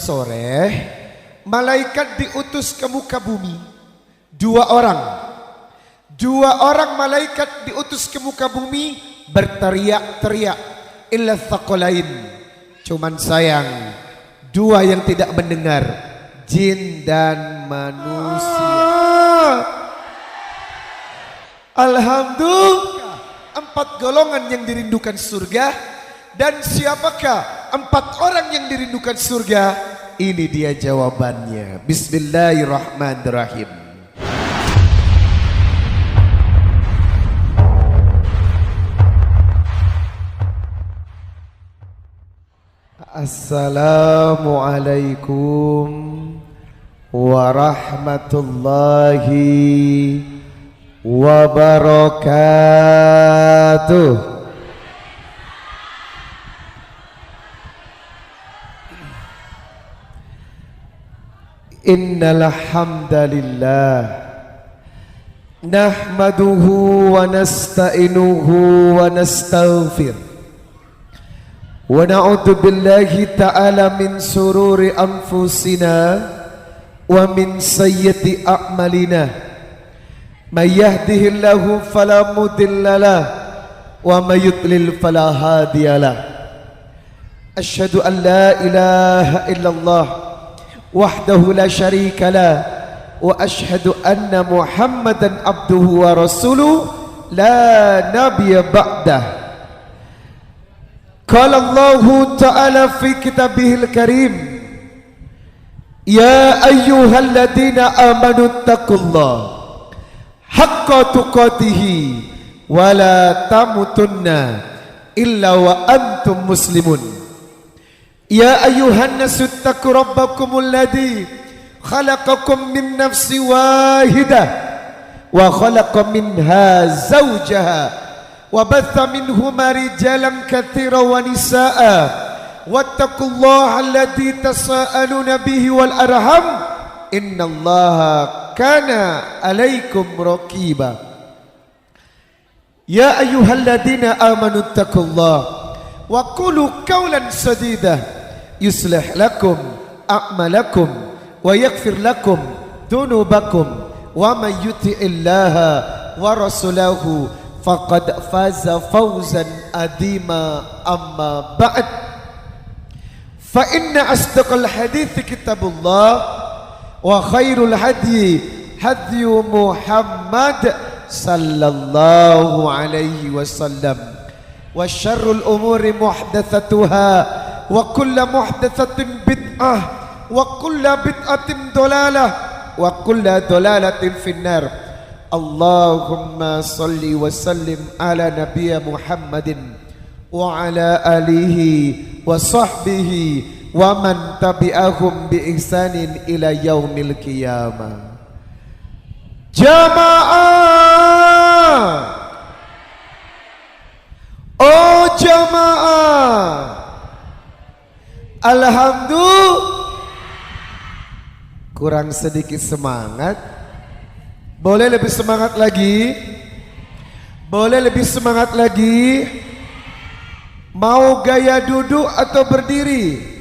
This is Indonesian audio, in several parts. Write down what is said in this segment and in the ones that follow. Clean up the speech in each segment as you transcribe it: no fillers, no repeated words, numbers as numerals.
sore malaikat diutus ke muka bumi. Dua orang malaikat diutus ke muka bumi berteriak-teriak, illa thaqalain. Cuman sayang, dua yang tidak mendengar, jin dan manusia. Alhamdulillah, 4 golongan yang dirindukan surga. Dan siapakah 4 orang yang dirindukan surga? Ini dia jawabannya. Bismillahirrahmanirrahim. Assalamualaikum warahmatullahi wabarakatuh. Innal hamdalillah nahmaduhu wa nasta'inuhu wa nastaghfir wa na'udzu billahi ta'ala min sururi anfusina wa min sayyiati a'malina. May yahdihillahu fala mudhillalah wa may yudlil fala hadiyalah. Asyhadu an la ilaha illallah wahdahu la syarika lah wa asyhadu anna Muhammadan abduhu wa rasuluh la nabiyya ba'dah. Qala Allahu ta'ala fi kitabihil karim, ya ayyuhalladzina amanu taqullaha haqqa tuqatihi wa la tamutunna illa wa antum muslimun. Ya ayyuhan nasu ittaqu rabbakumul ladzi khalaqakum min nafsin wahidah wa khalaqa minha zawjaha wa batha minhuma rijalan katsiran wa nisaa'a wattaqullaha alladzi tasaaluna bihi wal arham innallaha kana 'alaikum raqiba. Ya ayyuhalladzina amanu taqullaha wa qulu qawlan sadida yuslih lakum a'malakum wa yaghfir lakum dhunubakum wa may yuti'illaha wa rasulahu faqad faza fawzan adima. Amma ba'd, fa inna asdaqal hadithi kitabullah wa khairul hadyi hadyu Muhammad sallallahu alaihi wasallam wa syarrul umuri muhdatsatuha wa kullu muhdatsatin bid'ah wa kullu bid'atin dalalah wa kullu dalalatin finnar. Allahumma salli wa sallim ala nabiyya Muhammadin wa ala alihi wa sahbihi wa man tabi'ahum bi ihsanin ila yaumil qiyamah. Jamaah, oh jamaah, alhamdulillah. Kurang sedikit semangat. Boleh lebih semangat lagi? Boleh lebih semangat lagi? Mau gaya duduk atau berdiri?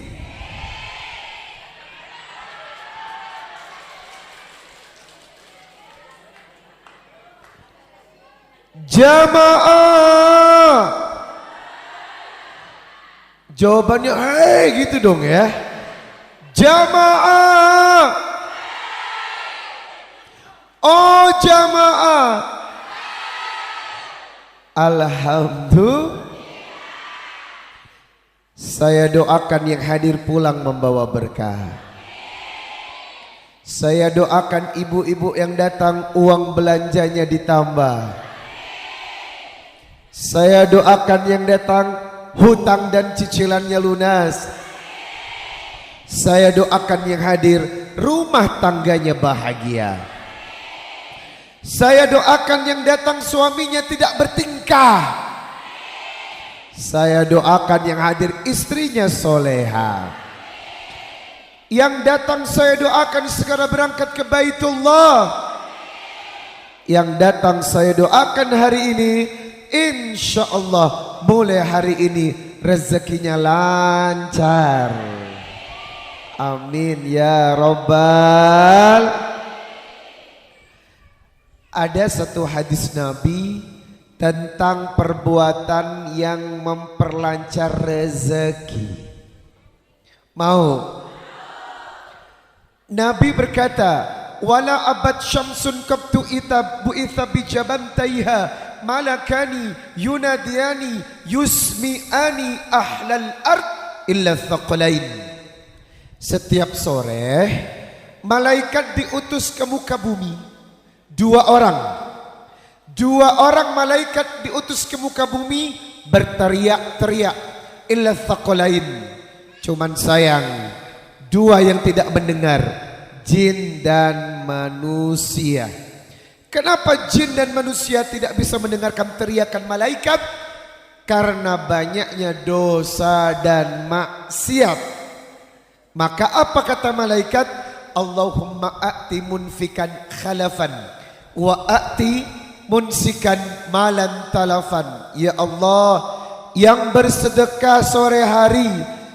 Jamaah, jawabannya hei gitu dong ya. Jamaah, oh jamaah, alhamdulillah. Saya doakan yang hadir pulang membawa berkah. Saya doakan ibu-ibu yang datang uang belanjanya ditambah. Saya doakan yang datang hutang dan cicilannya lunas. Saya doakan yang hadir rumah tangganya bahagia. Saya doakan yang datang suaminya tidak bertingkah. Saya doakan yang hadir istrinya soleha. Yang datang saya doakan segera berangkat ke Baitullah. Yang datang saya doakan hari ini, insya Allah mulai hari ini rezekinya lancar. Amin ya Rabbal. Ada satu hadis Nabi tentang perbuatan yang memperlancar rezeki. Mau? Nabi berkata, wala abad syamsun qabtu bu'itha bijabantaiha malakani yunadiyani yusmi'ani ahlal ard illa thaqalain. Setiap sore malaikat diutus ke muka bumi. Dua orang malaikat diutus ke muka bumi berteriak-teriak illa thaqalain. Cuman sayang dua yang tidak mendengar, jin dan manusia. Kenapa jin dan manusia tidak bisa mendengarkan teriakan malaikat? Karena banyaknya dosa dan maksiat. Maka apa kata malaikat? Allahumma a'ti munfikan khalafan wa a'ti munsikan malan talafan. Ya Allah, yang bersedekah sore hari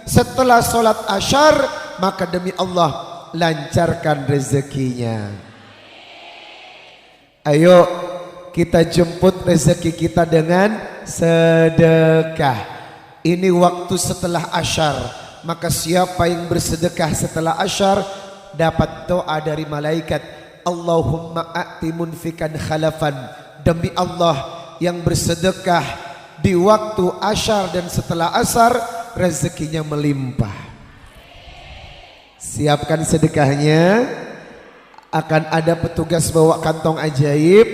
setelah sholat asyar, maka demi Allah lancarkan rezekinya. Ayo kita jemput rezeki kita dengan sedekah. Ini waktu setelah asyar. Maka siapa yang bersedekah setelah asyar dapat doa dari malaikat. Allahumma a'ti munfikan khalafan. Demi Allah, yang bersedekah di waktu asyar dan setelah asar rezekinya melimpah. Siapkan sedekahnya. Akan ada petugas bawa kantong ajaib.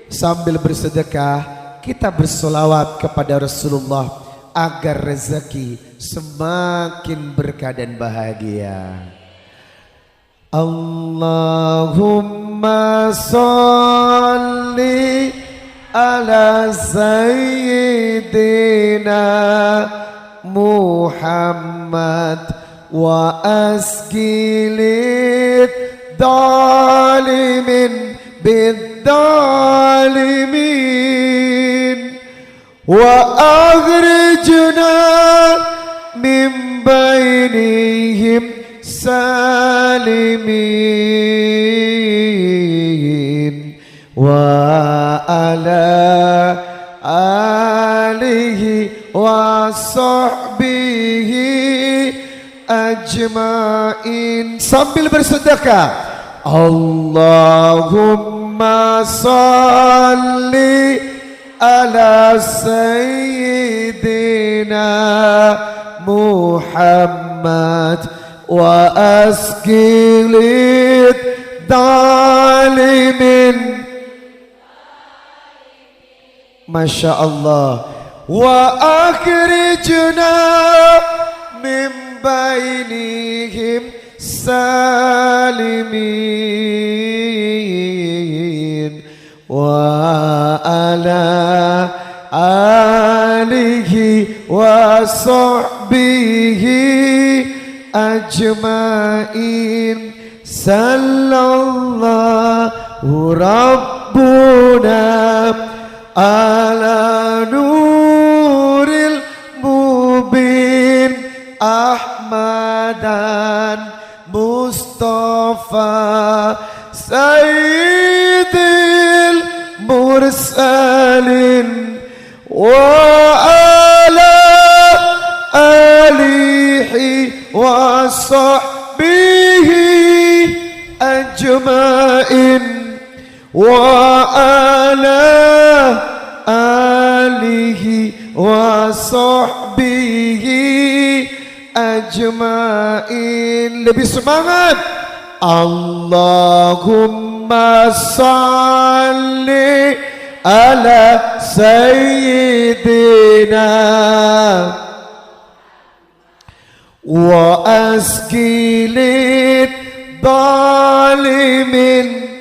Sambil bersedekah kita bersolawat kepada Rasulullah agar rezeki semakin berkah dan bahagia. Allahumma salli ala sayyidina Muhammad wa asqilid dalimin bid-dalimin wa akhrijna min bainihim salimin wa ala alihi wa sahbihi ajmain. Sambil bersedekah, Allahumma salli ala sayyidina Muhammad wa asqilid dalimin. Masya Allah. Wa akhrijna min bainihim salimin wa ala alihi wa sahbihi ajmain. Sallallahu rabbuna ala nuril mubin Ahmadan Mustafa Sayyidil Mursalin wa ala alihi wa sahbihi ajmain wa ala alihi wa sahbihi ajmain. Lebih semangat. Allahumma salli ala sayyidina wa asqilid dalimin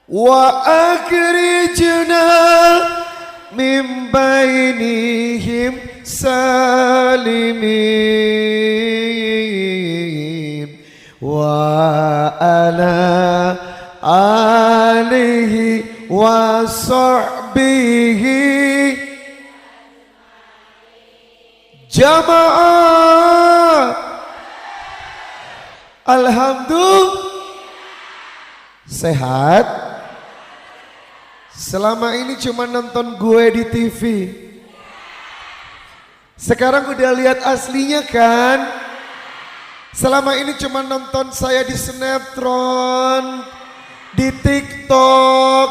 wa akhrijna min bainihim salimin wa ala alihi wa sahbihi jamaah Jamaah, alhamdulillah sehat. Selama ini cuma nonton gue di TV, sekarang udah lihat aslinya kan? Selama ini cuma nonton saya di sinetron, di TikTok,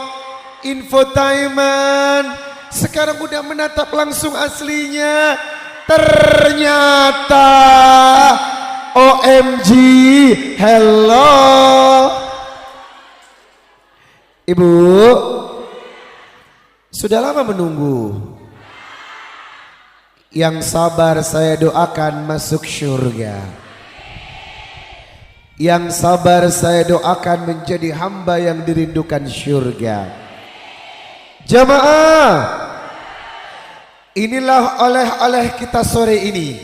infotainment. Sekarang udah menatap langsung aslinya. Ternyata OMG, hello. Ibu, sudah lama menunggu. Yang sabar saya doakan masuk surga. Yang sabar saya doakan menjadi hamba yang dirindukan surga. Jamaah, inilah oleh-oleh kita sore ini.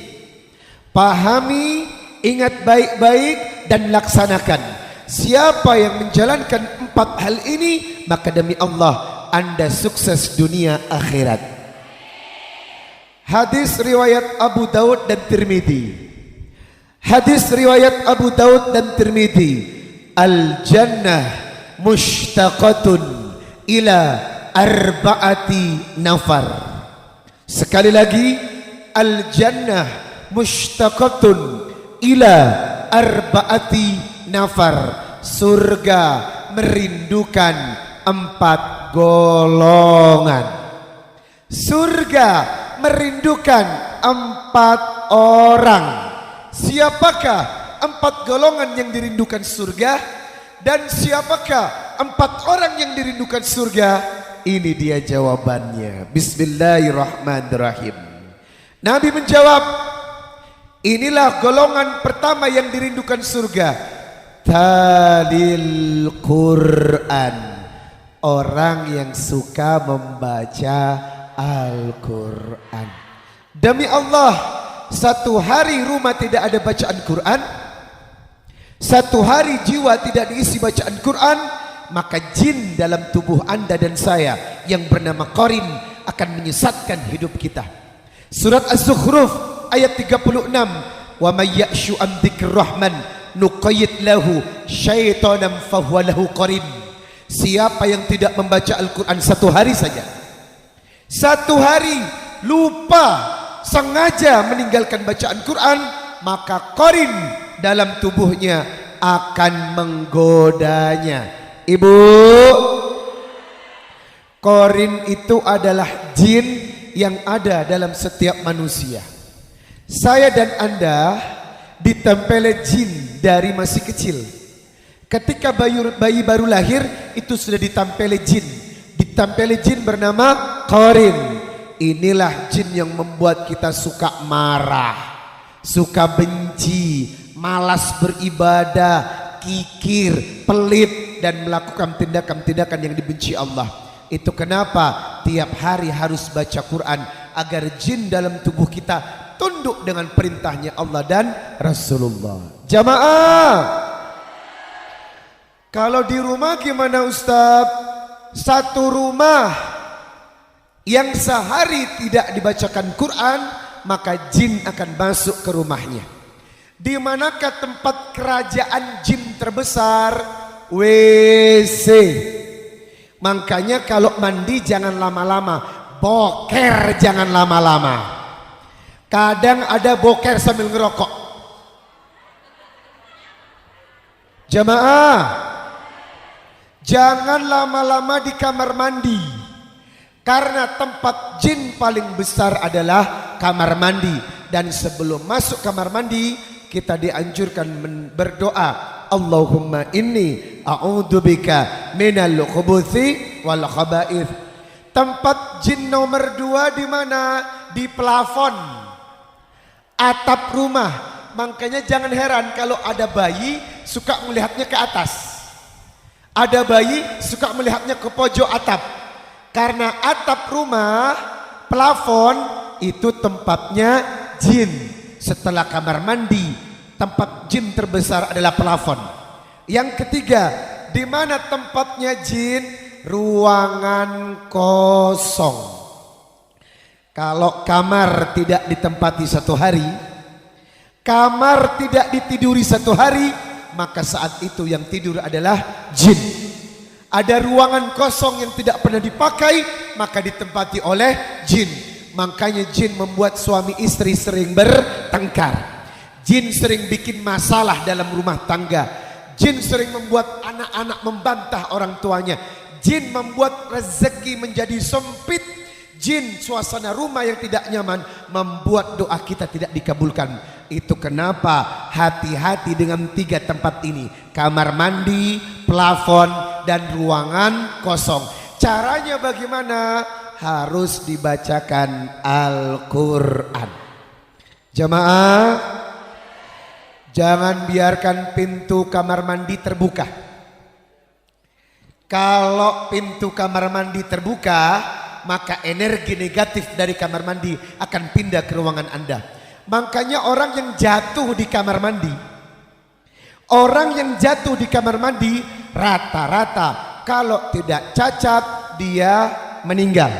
Pahami, ingat baik-baik dan laksanakan. Siapa yang menjalankan 4 hal ini, maka demi Allah Anda sukses dunia akhirat. Hadis riwayat Abu Daud dan Tirmidzi. Hadis riwayat Abu Daud dan Tirmidzi. Al-jannah mushtaqatun ila arba'ati nafar. Sekali lagi, al-jannah mushtaqatun ila arba'ati nafar. Surga merindukan 4 golongan. Surga merindukan 4 orang. Siapakah 4 golongan yang dirindukan surga? Dan siapakah 4 orang yang dirindukan surga? Ini dia jawabannya. Bismillahirrahmanirrahim. Nabi menjawab, inilah golongan pertama yang dirindukan surga. Talil Quran. Orang yang suka membaca Al-Quran. Demi Allah, satu hari rumah tidak ada bacaan Quran, satu hari jiwa tidak diisi bacaan Quran, maka jin dalam tubuh Anda dan saya yang bernama Qarin akan menyesatkan hidup kita. Surat Az-Zukhruf ayat 36. Wa may ya'shu an dzikrir rahman nuqayyid lahu syaitanan fahuwa lahu qarin. Siapa yang tidak membaca Al-Quran satu hari saja, satu hari lupa, sengaja meninggalkan bacaan Quran, maka Qarin dalam tubuhnya akan menggodanya. Ibu, Qarin itu adalah jin yang ada dalam setiap manusia. Saya dan Anda ditempeli jin dari masih kecil. Ketika bayi baru lahir itu sudah ditempeli jin. Ditempeli jin bernama Qarin. Inilah jin yang membuat kita suka marah, suka benci, malas beribadah, kikir, pelit, dan melakukan tindakan-tindakan yang dibenci Allah. Itu kenapa tiap hari harus baca Quran, agar jin dalam tubuh kita tunduk dengan perintahnya Allah dan Rasulullah. Jamaah, kalau di rumah gimana Ustaz? Satu rumah yang sehari tidak dibacakan Quran, maka jin akan masuk ke rumahnya. Di manakah tempat kerajaan jin terbesar? WC. Makanya kalau mandi jangan lama-lama, boker jangan lama-lama. Kadang ada boker sambil ngerokok. Jamaah, jangan lama-lama di kamar mandi. Karena tempat jin paling besar adalah kamar mandi. Dan sebelum masuk kamar mandi, kita dianjurkan berdoa, Allahumma inni a'udzubika minal khubuthi wal khaba'ith. Tempat jin nomor 2 di mana? Di plafon, atap rumah. Makanya jangan heran kalau ada bayi suka melihatnya ke atas, ada bayi suka melihatnya ke pojok atap. Karena atap rumah, plafon itu tempatnya jin. Setelah kamar mandi, tempat jin terbesar adalah plafon. Yang ketiga, di mana tempatnya jin? Ruangan kosong. Kalau kamar tidak ditempati satu hari, kamar tidak ditiduri 1 hari, maka saat itu yang tidur adalah jin. Ada ruangan kosong yang tidak pernah dipakai, maka ditempati oleh jin. Makanya jin membuat suami istri sering bertengkar. Jin sering bikin masalah dalam rumah tangga. Jin sering membuat anak-anak membantah orang tuanya. Jin membuat rezeki menjadi sempit. Jin suasana rumah yang tidak nyaman membuat doa kita tidak dikabulkan. Itu kenapa hati-hati dengan 3 tempat ini. Kamar mandi, plafon, dan ruangan kosong. Caranya bagaimana? Harus dibacakan Al-Quran. Jamaah, jangan biarkan pintu kamar mandi terbuka. Kalau pintu kamar mandi terbuka, maka energi negatif dari kamar mandi akan pindah ke ruangan Anda. Makanya orang yang jatuh di kamar mandi, rata-rata kalau tidak cacat dia meninggal.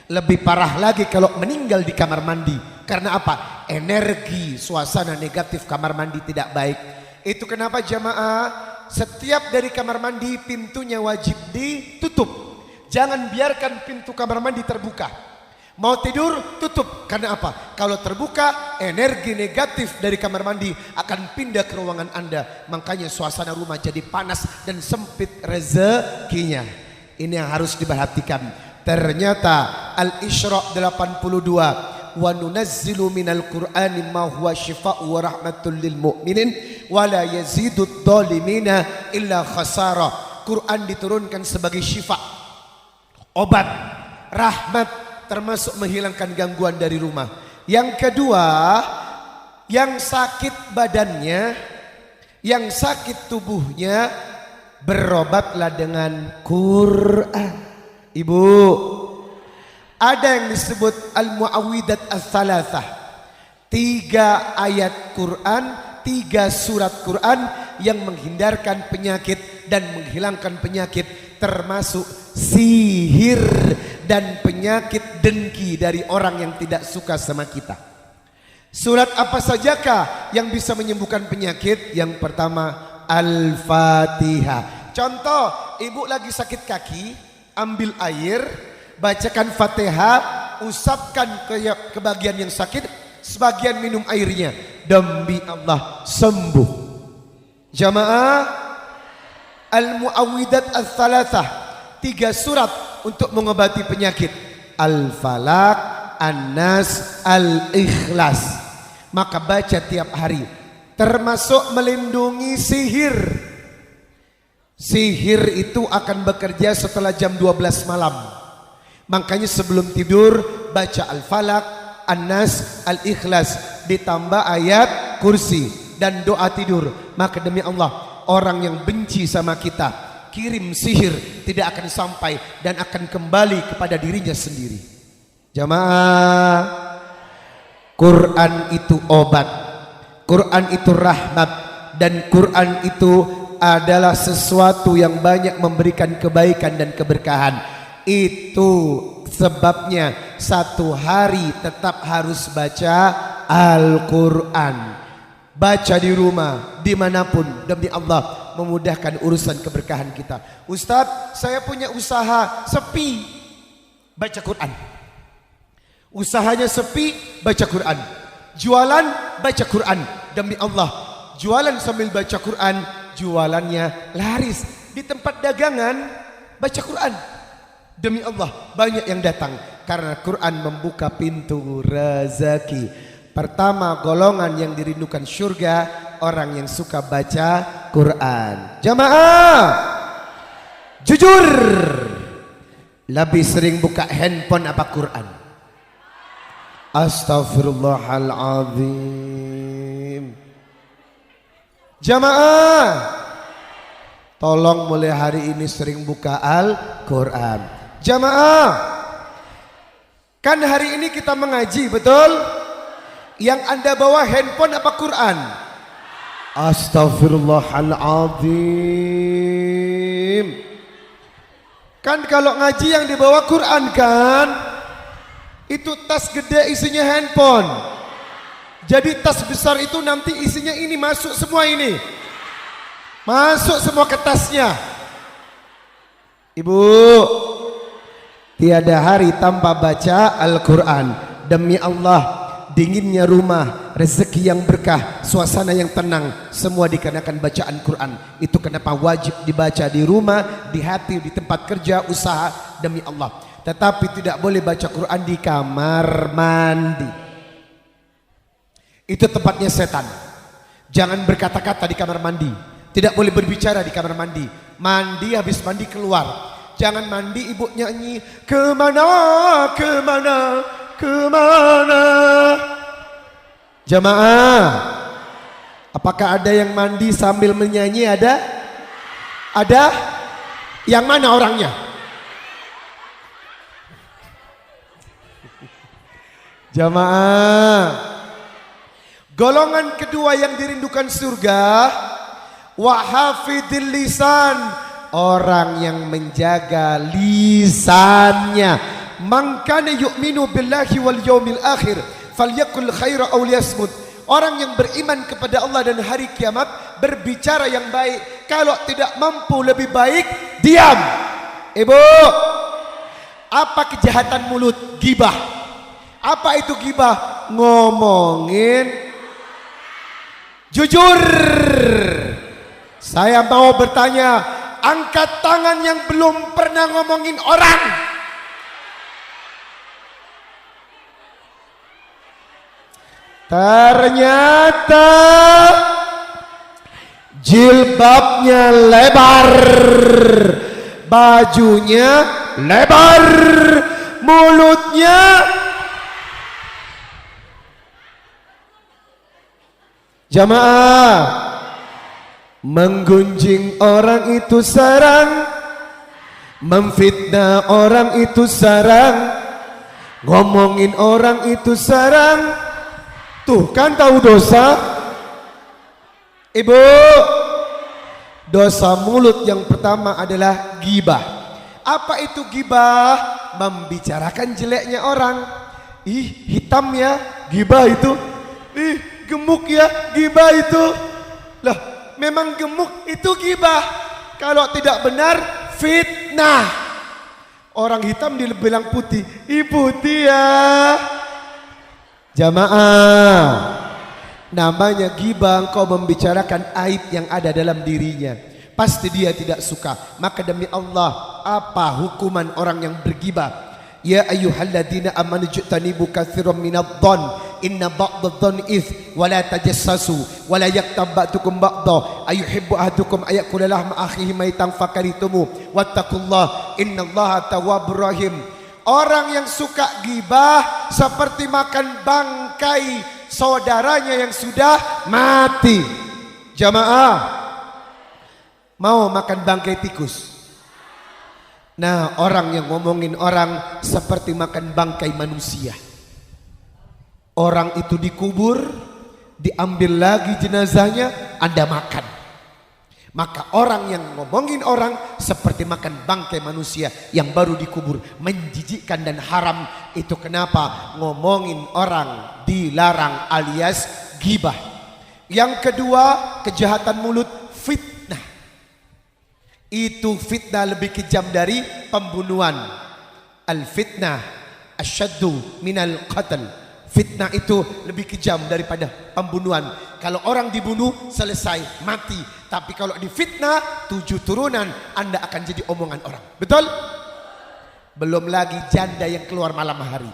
Lebih parah lagi kalau meninggal di kamar mandi. Karena apa? Energi suasana negatif kamar mandi tidak baik. Itu kenapa jamaah, setiap dari kamar mandi pintunya wajib ditutup. Jangan biarkan pintu kamar mandi terbuka. Mau tidur tutup. Karena apa? Kalau terbuka, energi negatif dari kamar mandi akan pindah ke ruangan Anda. Makanya suasana rumah jadi panas dan sempit rezekinya. Ini yang harus diperhatikan. Ternyata Al-Isra 82, wa nunazzilu minal Qur'ani ma huwa shifaa'un wa rahmatul lil mu'minin wa la yazidud dhalimina illa khasara. Quran diturunkan sebagai syifa, obat, rahmat, termasuk menghilangkan gangguan dari rumah. Yang kedua, yang sakit badannya, yang sakit tubuhnya, berobatlah dengan Quran. Ibu, ada yang disebut al-mu'awwidat as-salasah. 3 ayat Quran, 3 surat Quran yang menghindarkan penyakit dan menghilangkan penyakit, termasuk sihir dan penyakit dengki dari orang yang tidak suka sama kita. Surat apa sajakah yang bisa menyembuhkan penyakit? Yang pertama Al-Fatihah. Contoh, ibu lagi sakit kaki, ambil air, bacakan Fatihah, usapkan ke bagian yang sakit, sebagian minum airnya, demi Allah sembuh. Jamaah, Al-Mu'awwidat As-Salasah, 3 surat untuk mengobati penyakit. Al-Falaq, An-Nas, Al-Ikhlas. Maka baca tiap hari, termasuk melindungi sihir. Sihir itu akan bekerja setelah jam 12 malam. Makanya sebelum tidur baca Al-Falaq, An-Nas, Al-Ikhlas, ditambah ayat kursi dan doa tidur. Maka demi Allah, orang yang benci sama kita, kirim sihir tidak akan sampai dan akan kembali kepada dirinya sendiri. Jamaah, Quran itu obat, Quran itu rahmat, dan Quran itu adalah sesuatu yang banyak memberikan kebaikan dan keberkahan. Itu sebabnya 1 hari tetap harus baca Al-Quran. Baca di rumah, dimanapun, demi Allah memudahkan urusan keberkahan kita. Ustadz, saya punya usaha sepi, baca Quran. Usahanya sepi, baca Quran. Jualan, baca Quran. Demi Allah, jualan sambil baca Quran, jualannya laris. Di tempat dagangan, baca Quran. Demi Allah, banyak yang datang. Karena Quran membuka pintu rezeki. Pertama, golongan yang dirindukan surga, orang yang suka baca Quran. Jamaah, jujur, lebih sering buka handphone apa Quran? Astaghfirullahaladzim. Jamaah, tolong mulai hari ini sering buka Al-Quran. Jamaah, kan hari ini kita mengaji, betul? Yang Anda bawa handphone apa Quran? Astaghfirullahaladzim. Kan kalau ngaji yang dibawa Quran kan? Itu tas gede isinya handphone. Jadi tas besar itu nanti isinya ini, masuk semua ini. Masuk semua ke tasnya. Ibu, tiada hari tanpa baca Al-Quran. Demi Allah, dinginnya rumah, rezeki yang berkah, suasana yang tenang, semua dikarenakan bacaan Quran. Itu kenapa wajib dibaca di rumah, di hati, di tempat kerja, usaha, demi Allah. Tetapi tidak boleh baca Quran di kamar mandi. Itu tempatnya setan. Jangan berkata-kata di kamar mandi. Tidak boleh berbicara di kamar mandi. Mandi, habis mandi keluar. Jangan mandi ibu nyanyi kemana, kemana, kemana. Jamaah, apakah ada yang mandi sambil menyanyi? Ada? Ada? Yang mana orangnya? Jamaah, golongan kedua yang dirindukan surga, wahafidil lisan, orang yang menjaga lisannya. Man kana yu'minu billahi wal yaumil akhir falyakul khaira aw liyasmut. Orang yang beriman kepada Allah dan hari kiamat berbicara yang baik. Kalau tidak mampu lebih baik, diam. Ibu, apa kejahatan mulut? Ghibah. Apa itu ghibah? Ngomongin. Jujur, saya mau bertanya, angkat tangan yang belum pernah ngomongin orang. Ternyata jilbabnya lebar, bajunya lebar, mulutnya jamaah, menggunjing orang itu sarang, memfitnah orang itu sarang, ngomongin orang itu sarang. Tuh kan tahu dosa. Ibu, dosa mulut yang pertama adalah ghibah. Apa itu ghibah? Membicarakan jeleknya orang. Ih, hitam ya, ghibah itu. Ih, gemuk ya, ghibah itu. Lah, memang gemuk itu ghibah. Kalau tidak benar, fitnah. Orang hitam dibilang putih, ih putih ya. Jamaah, namanya ghibah, engkau membicarakan aib yang ada dalam dirinya. Pasti dia tidak suka. Maka demi Allah, apa hukuman orang yang berghibah? Ya ayyuhalladzina amanu jtanibu katsiran minadh-dhann inna ba'dadh-dhanni its wa la tajassasu wa la yaktab ba'dukum ba'dha ayuhibbu ahadukum ayakula lahma akhihi maitan fakaritumu wattaqullah innallaha tawwabur rahim. Orang yang suka ghibah seperti makan bangkai saudaranya yang sudah mati. Jamaah, mau makan bangkai tikus? Nah, orang yang ngomongin orang seperti makan bangkai manusia. Orang itu dikubur, diambil lagi jenazahnya, Anda makan. Maka orang yang ngomongin orang seperti makan bangkai manusia yang baru dikubur, menjijikkan dan haram. Itu kenapa ngomongin orang dilarang alias ghibah. Yang kedua, kejahatan mulut, fitnah. Itu fitnah lebih kejam dari pembunuhan. Al-fitnah asyaddu minal qatl. Fitnah itu lebih kejam daripada pembunuhan. Kalau orang dibunuh, selesai, mati. Tapi kalau difitnah, 7 turunan Anda akan jadi omongan orang. Betul? Belum lagi janda yang keluar malam hari.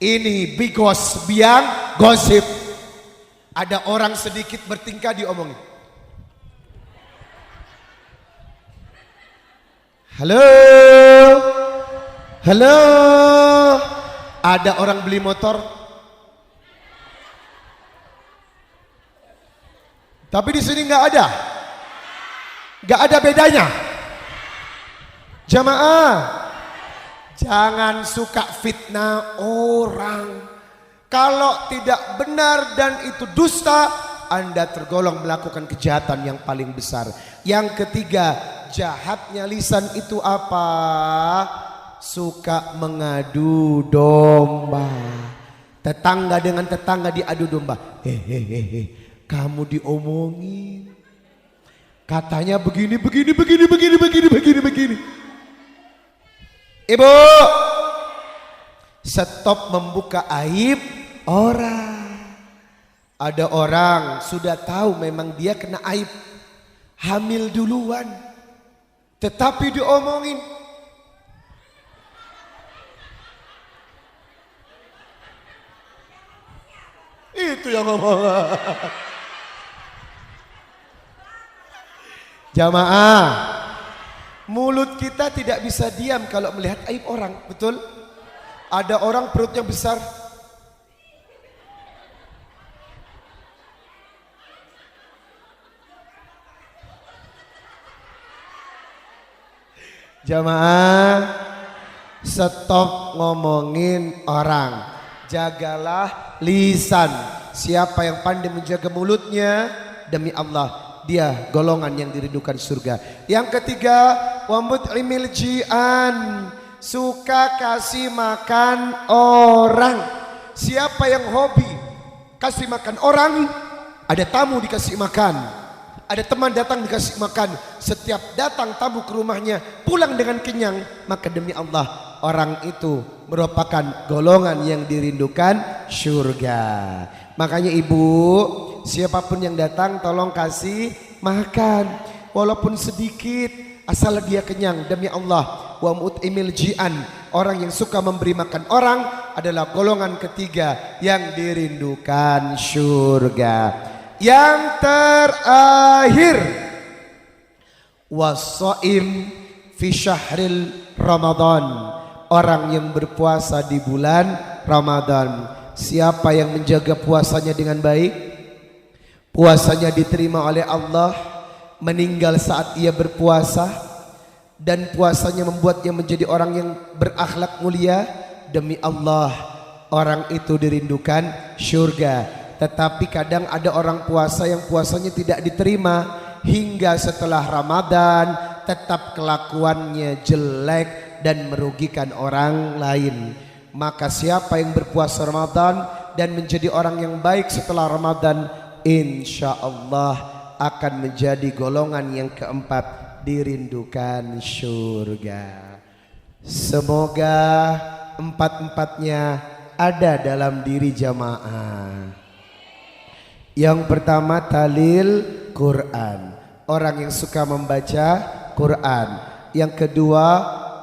Ini bigos, biang, gosip. Ada orang sedikit bertingkah diomongin. Halo, halo, ada orang beli motor, tapi di sini nggak ada bedanya. Jamaah, jangan suka fitnah orang. Kalau tidak benar dan itu dusta, Anda tergolong melakukan kejahatan yang paling besar. Yang ketiga, jahatnya lisan itu apa? Suka mengadu domba. Tetangga dengan tetangga diadu domba. Hehehe, kamu diomongin. Katanya begini. Ibu, stop membuka aib orang. Ada orang sudah tahu memang dia kena aib, hamil duluan, tetapi diomongin. Itu yang ngomong. Jamaah, mulut kita tidak bisa diam kalau melihat aib orang, betul? Ada orang perutnya besar, jamaah, stop ngomongin orang. Jagalah lisan. Siapa yang pandai menjaga mulutnya, demi Allah dia golongan yang dirindukan surga. Yang ketiga, wa mut'imil ji'an, suka kasih makan orang. Siapa yang hobi kasih makan orang, ada tamu dikasih makan, ada teman datang dikasih makan. Setiap datang tamu ke rumahnya pulang dengan kenyang, maka demi Allah orang itu merupakan golongan yang dirindukan surga. Makanya ibu, siapapun yang datang tolong kasih makan walaupun sedikit, asal dia kenyang. Demi Allah, wa mut'imil ji'an, orang yang suka memberi makan orang adalah golongan ketiga yang dirindukan surga. Yang terakhir, was-shaim fi syahril Ramadan, orang yang berpuasa di bulan Ramadan. Siapa yang menjaga puasanya dengan baik, puasanya diterima oleh Allah, meninggal saat ia berpuasa, dan puasanya membuatnya menjadi orang yang berakhlak mulia, demi Allah orang itu dirindukan surga. Tetapi kadang ada orang puasa yang puasanya tidak diterima, hingga setelah Ramadan tetap kelakuannya jelek dan merugikan orang lain. Maka siapa yang berpuasa Ramadan dan menjadi orang yang baik setelah Ramadan, insya Allah akan menjadi golongan yang keempat dirindukan surga. Semoga empat-empatnya ada dalam diri jamaah. Yang pertama, talil Quran, orang yang suka membaca Quran. Yang kedua,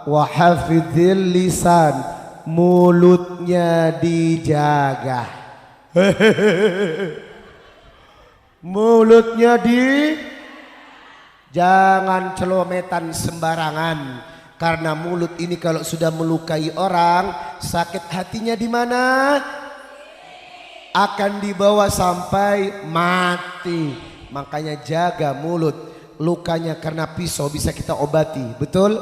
wahafidhil lisan, mulutnya dijaga. Mulutnya jangan celometan sembarangan, karena mulut ini kalau sudah melukai orang, sakit hatinya di mana? Akan dibawa sampai mati. Makanya jaga mulut. Lukanya karena pisau bisa kita obati, betul?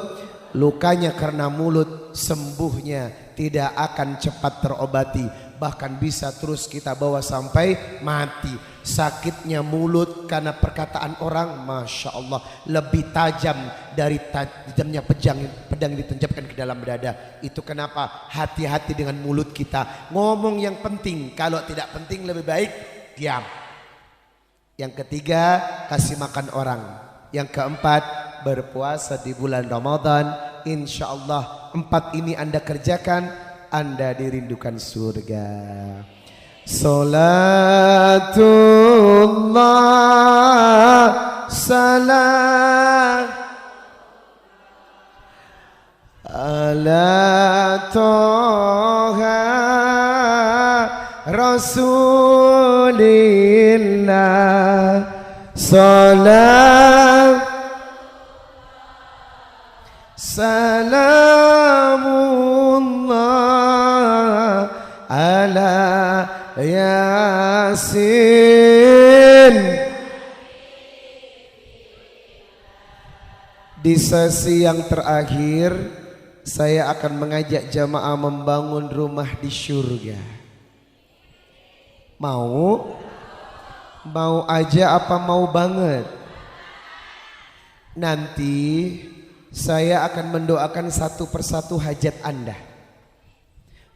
Lukanya karena mulut, sembuhnya tidak akan cepat terobati, bahkan bisa terus kita bawa sampai mati. Sakitnya mulut karena perkataan orang, masya Allah, lebih tajam dari tajamnya pedang ditancapkan ke dalam dada. Itu kenapa hati-hati dengan mulut kita. Ngomong yang penting, kalau tidak penting lebih baik diam. Yang ketiga, kasih makan orang. Yang keempat, berpuasa di bulan Ramadan. Insya Allah empat ini Anda kerjakan, Anda dirindukan surga. Salatullah salam ala toha rasulillah, salam salamullah ala Yasin. Di sesi yang terakhir, saya akan mengajak jamaah membangun rumah di surga. Mau? Mau aja apa mau banget? Nanti saya akan mendoakan satu persatu hajat Anda.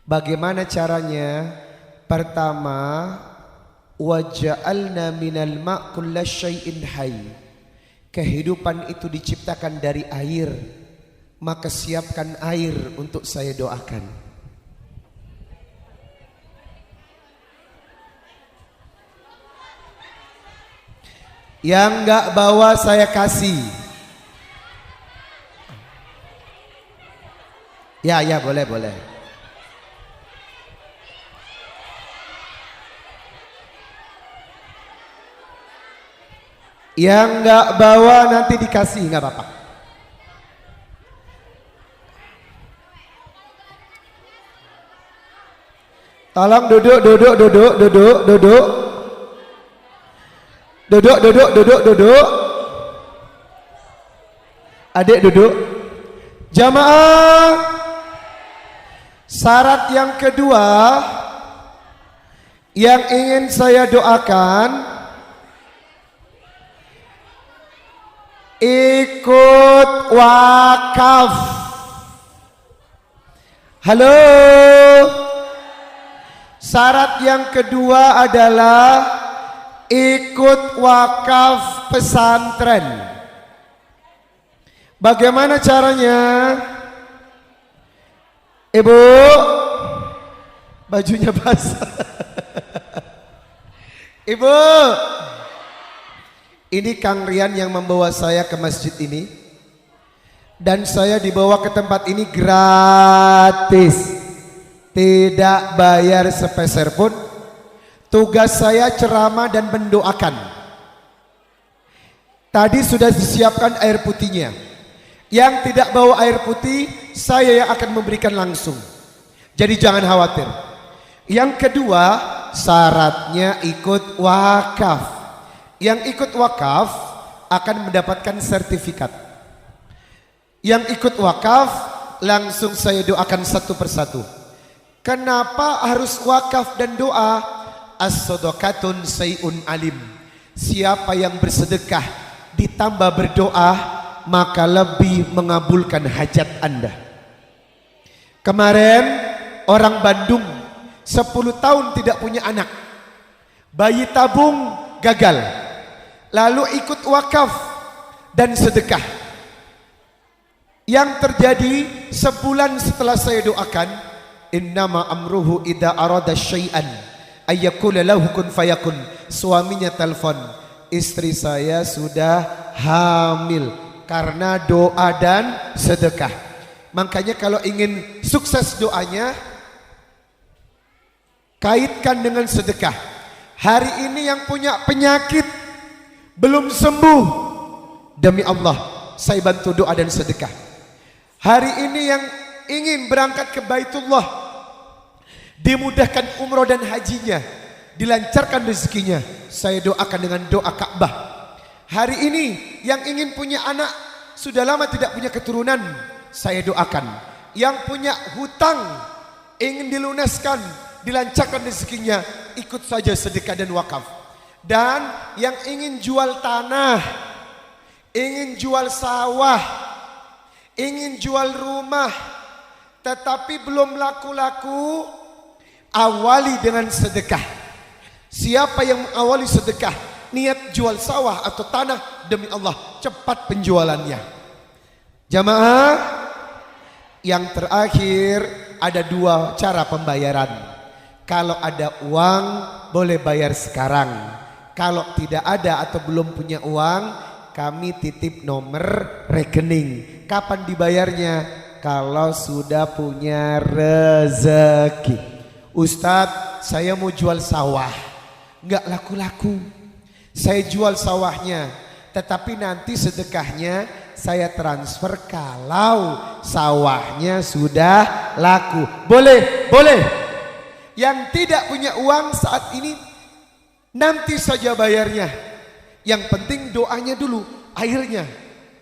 Bagaimana caranya? Pertama, waja'alna minal ma' kulla syai'in hayy. Kehidupan itu diciptakan dari air, maka siapkan air untuk saya doakan. Yang enggak bawa saya kasih. Ya, boleh. Yang enggak bawa nanti dikasih, enggak apa-apa. Tolong duduk. Duduk. Adik duduk. Jamaah, syarat yang kedua yang ingin saya doakan, ikut wakaf. Halo. Syarat yang kedua adalah ikut wakaf pesantren. Bagaimana caranya? Ibu, bajunya basah. Ibu, ini Kang Rian yang membawa saya ke masjid ini, dan saya dibawa ke tempat ini gratis, tidak bayar sepeser pun. Tugas saya ceramah dan mendoakan. Tadi sudah disiapkan air putihnya. Yang tidak bawa air putih, saya yang akan memberikan langsung. Jadi jangan khawatir. Yang kedua, syaratnya ikut wakaf. Yang ikut wakaf akan mendapatkan sertifikat. Yang ikut wakaf langsung saya doakan satu persatu. Kenapa harus wakaf dan doa? As-sadaqatun say'un alim. Siapa yang bersedekah ditambah berdoa, maka lebih mengabulkan hajat Anda. Kemarin orang Bandung 10 tahun tidak punya anak, bayi tabung gagal, lalu ikut wakaf dan sedekah. Yang terjadi sebulan setelah saya doakan, innama amruhu idza arada syai'an ayyakula lahu kun fayakun. Suaminya telepon, istri saya sudah hamil karena doa dan sedekah. Makanya kalau ingin sukses doanya, kaitkan dengan sedekah. Hari ini yang punya penyakit belum sembuh, demi Allah saya bantu doa dan sedekah. Hari ini yang ingin berangkat ke Baitullah, dimudahkan umroh dan hajinya, dilancarkan rezekinya, saya doakan dengan doa Ka'bah. Hari ini yang ingin punya anak, sudah lama tidak punya keturunan, saya doakan. Yang punya hutang ingin dilunaskan, dilancarkan rezekinya, ikut saja sedekah dan wakaf. Dan yang ingin jual tanah, ingin jual sawah, ingin jual rumah, tetapi belum laku-laku, awali dengan sedekah. Siapa yang mengawali sedekah, niat jual sawah atau tanah, demi Allah cepat penjualannya. Jamaah, yang terakhir ada 2 cara pembayaran. Kalau ada uang boleh bayar sekarang. Kalau tidak ada atau belum punya uang, kami titip nomor rekening. Kapan dibayarnya? Kalau sudah punya rezeki. Ustadz, saya mau jual sawah, nggak laku-laku. Saya jual sawahnya, tetapi nanti sedekahnya saya transfer kalau sawahnya sudah laku. Boleh, boleh. Yang tidak punya uang saat ini, nanti saja bayarnya. Yang penting doanya dulu, akhirnya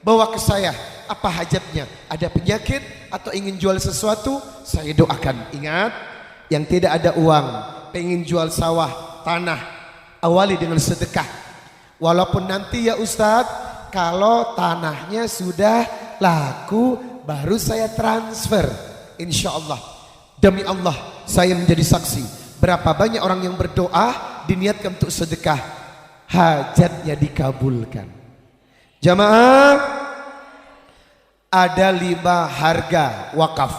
bawa ke saya. Apa hajatnya? Ada penyakit atau ingin jual sesuatu? Saya doakan. Ingat, yang tidak ada uang, pengen jual sawah, tanah, awali dengan sedekah. Walaupun nanti ya Ustadz, kalau tanahnya sudah laku baru saya transfer. Insya Allah, demi Allah saya menjadi saksi. Berapa banyak orang yang berdoa diniatkan untuk sedekah, hajatnya dikabulkan. Jamaah, ada 5 harga wakaf,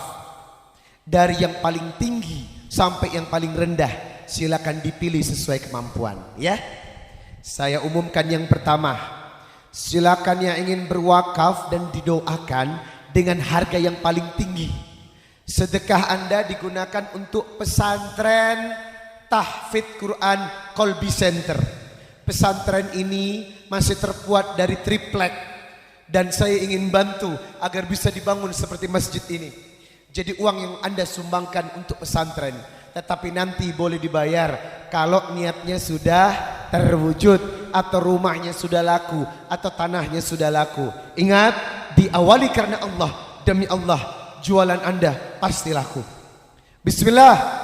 dari yang paling tinggi sampai yang paling rendah. Silakan dipilih sesuai kemampuan ya. Saya umumkan yang pertama. Silakan yang ingin berwakaf dan didoakan dengan harga yang paling tinggi. Sedekah Anda digunakan untuk pesantren tahfidz Quran Kolbi Center. Pesantren ini masih terbuat dari triplek, dan saya ingin bantu agar bisa dibangun seperti masjid ini. Jadi uang yang Anda sumbangkan untuk pesantren, tetapi nanti boleh dibayar kalau niatnya sudah terwujud, atau rumahnya sudah laku, atau tanahnya sudah laku. Ingat, diawali karena Allah. Demi Allah, jualan Anda pasti laku. Bismillah.